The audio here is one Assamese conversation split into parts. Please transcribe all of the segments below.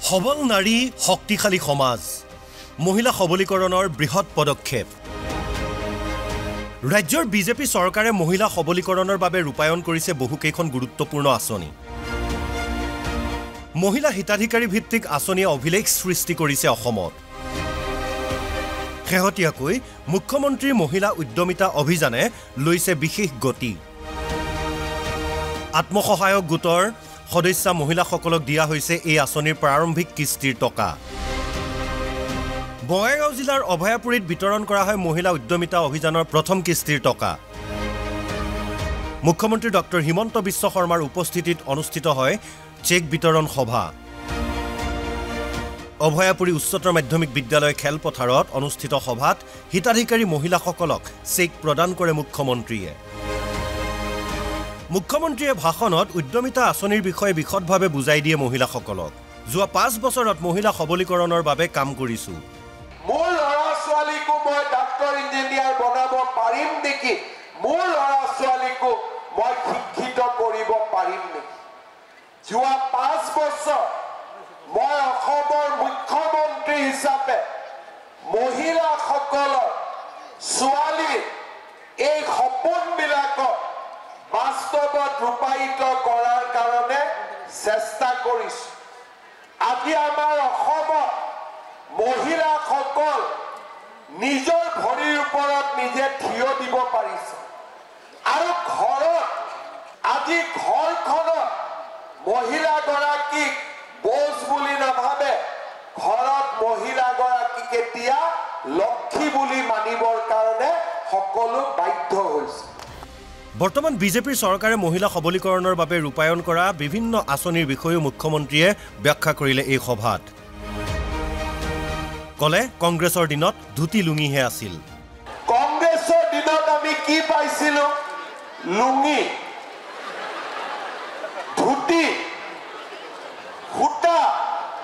সবল নাৰী শক্তিশালী সমাজ মহিলা সবলীকৰণৰ বৃহৎ পদক্ষেপ ৰাজ্যৰ বিজেপি চৰকাৰে মহিলা সবলীকৰণৰ বাবে ৰূপায়ণ কৰিছে বহুকেইখন গুৰুত্বপূৰ্ণ আঁচনি মহিলা হিতাধিকাৰী ভিত্তিক আঁচনিয়ে অভিলেখ সৃষ্টি কৰিছে অসমত শেহতীয়াকৈ মুখ্যমন্ত্ৰী মহিলা উদ্যমিতা অভিযানে লৈছে বিশেষ গতি আত্মসহায়ক গোটৰ সদস্য মহিলাসকলক দিয়া হৈছে এই আঁচনিৰ প্ৰাৰম্ভিক কিস্তিৰ টকা বঙাইগাঁও জিলাৰ অভয়াপুৰীত বিতৰণ কৰা হয় মহিলা উদ্যমিতা অভিযানৰ প্ৰথম কিস্তিৰ টকা মুখ্যমন্ত্ৰী ডক্টৰ হিমন্ত বিশ্ব শৰ্মাৰ উপস্থিতিত অনুষ্ঠিত হয় চেক বিতৰণ সভা অভয়াপুৰী উচ্চতৰ মাধ্যমিক বিদ্যালয় খেলপথাৰত অনুষ্ঠিত সভাত হিতাধিকাৰী মহিলাসকলক চেক প্ৰদান কৰে মুখ্যমন্ত্ৰীয়ে মুখ্যমন্ত্ৰীয়ে ভাষণত উদ্যমিতা আঁচনিৰ বিষয়ে বিশদভাৱে বুজাই দিয়ে মহিলাসকলক যোৱা 5 বছৰত মহিলা সবলীকৰণৰ বাবে কাম কৰিছো মোৰ লৰা ছোৱালীকো মই ডাক্তৰ ইঞ্জিনিয়াৰ বনাব পাৰিম নেকি মোৰ লৰা ছোৱালীকো মই শিক্ষিত কৰিব পাৰিম নেকি যোৱা 5 বছৰ মই অসমৰ মুখ্যমন্ত্ৰী হিচাপে মহিলাসকলৰ ছোৱালী এই সপোনবিলাকক বাস্তৱত ৰূপায়িত কৰাৰ কাৰণে চেষ্টা কৰিছো আজি আমাৰ অসমত মহিলাসকল নিজৰ ভৰিৰ ওপৰত নিজে থিয় দিব পাৰিছে আৰু ঘৰত আজি ঘৰখনত মহিলাগৰাকীক বোজ বুলি নাভাবে ঘৰত মহিলাগৰাকীক এতিয়া লক্ষী বুলি মানিবৰ কাৰণে সকলো বাধ্য হৈছে বৰ্তমান বিজেপিৰ চৰকাৰে মহিলা সবলীকৰণৰ বাবে ৰূপায়ণ কৰা বিভিন্ন আঁচনিৰ বিষয়ে মুখ্যমন্ত্ৰীয়ে ব্যাখ্যা কৰিলে এই সভাত কলে কংগ্ৰেছৰ দিনত ধুতি লুঙিহে আছিল কংগ্ৰেছৰ দিনত আমি কি পাইছিলো লুঙি ধুতি হুটা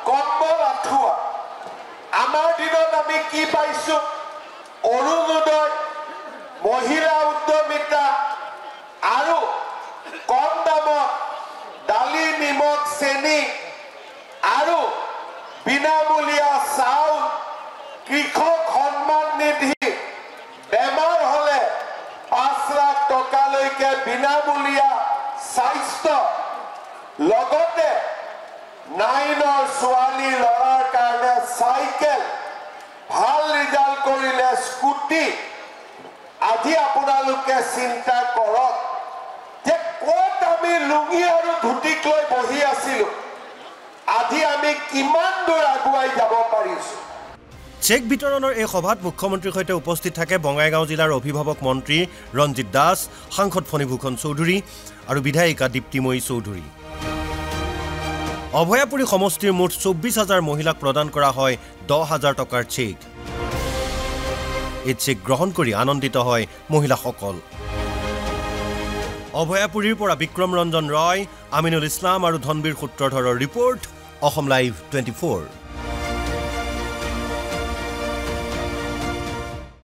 কম্বল আঠুৱা আমাৰ দিনত আমি কি পাইছো অৰুণোদয় মহিলা উদ্যমিতা আৰু কম দামত দালি নিমখ চেনি আৰু বিনামূলীয়া চাউল কৃষক সন্মান নিধি বেমাৰ হলে 5 লাখ টকালৈকে বিনামূলীয়া স্বাস্থ্য লগতে 9ৰ ছোৱালী লৰাৰ কাৰণে চাইকেল ভাল ৰিজাল্ট কৰিলে স্কুটি আজি আপোনালোকে চিন্তা কৰক যে ক'ত আমি লুঙি আৰু ধুতিক লৈ বহি আছিলো আজি আমি কিমান দূৰ আগুৱাই যাব পাৰিছো চেক বিতৰণৰ এই সভাত মুখ্যমন্ত্ৰীৰ সৈতে উপস্থিত থাকে বঙাইগাঁও জিলাৰ অভিভাৱক মন্ত্ৰী ৰঞ্জিত দাস সাংসদ ফণীভূষণ চৌধুৰী আৰু বিধায়িকা দীপ্তিময়ী চৌধুৰী অভয়াপুৰী সমষ্টিৰ মুঠ 24,000 মহিলাক প্ৰদান কৰা হয় 10,000 টকাৰ চেক এই চেক গ্ৰহণ কৰি আনন্দিত হয় মহিলাসকল অভয়াপুৰীৰ পৰা বিক্ৰম ৰঞ্জন ৰয় আমিনুল ইছলাম আৰু ধনবীৰ সূত্ৰধৰৰ ৰিপৰ্ট অসম লাইভ 24